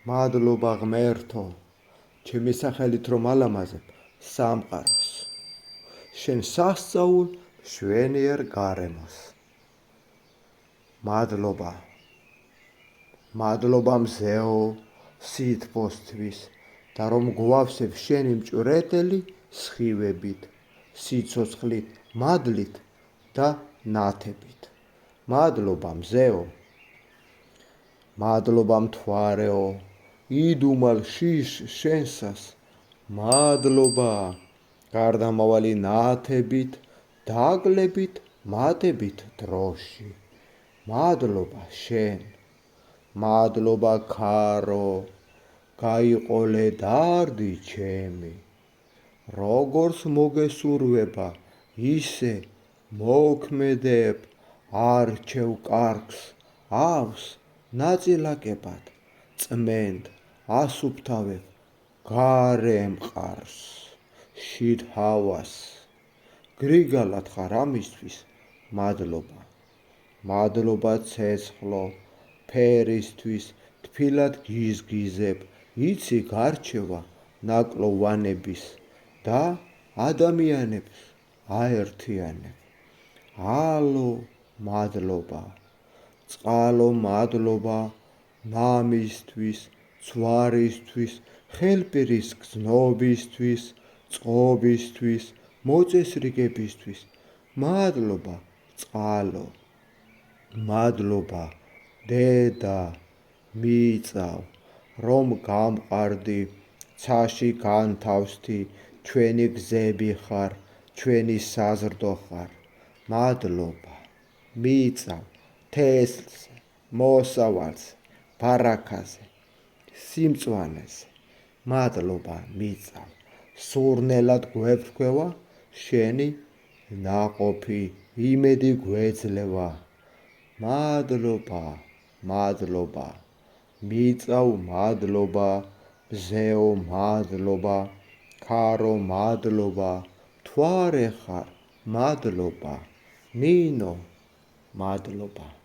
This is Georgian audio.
მადლობა ღმერთო, ჩემი სახელით რომ ალამაზებ სამყაროს, შენ სასწაულ შვენიერ გარემოს. მადლობა, მადლობა მზეო სითბოსთვის და რომ გვავსებ შენი მჭვრეტელი სხივებით, სიცოცხლით, მადლით და ნათებით. მადლობა მზეო, მადლობა მთვარეო, იდუმალ შიშ შენსას, მადლობა გარდამავალი ნათებით, დაგლებით, მადებით დროში. მადლობა შენ, მადლობა ქარო, გაიყოლე დარდი ჩემი. როგორც მოგესურვება, ისე მოქმედებ, არჩევ კარგს,ავს ნაწილაკებად, წმენდ ასუფთავებ გარე მყარს, შიდ ჰავას. გრიგალად ხარ ამისთვის მადლობა. მადლობა ცეცხლო, ფერისთვის, თბილად გიზგიზებ, იცი გარჩევა ნაკლოვანების და ადამიანებს აერთიანებ. ალო მადლობა, წყალო მადლობა, მამისთვის, ცვარისთვის, ხელპირის გზნობისთვის, წყობისთვის, მოწესრიგებისთვის. მადლობა წყალო, მადლობა დედა, მიწავ, რომ გამყარდი, ცაში განთავსდი, ჩვენი გზები ხარ, ჩვენი საზრდო ხარ. მადლობა, მიწავ, თესლზე, მოსავალზე, ბარაქაზე, სიმწვანეზე. მადლობა მიწავ, სურნელად გვეფრქვევა, შენი ნაყოფი იმედი გვეძლევა. მადლობა, მადლობა, მიწავ მადლობა, მზეო მადლობა, ქარო მადლობა, მთვარე ხარ მადლობა, ნინო მადლობა.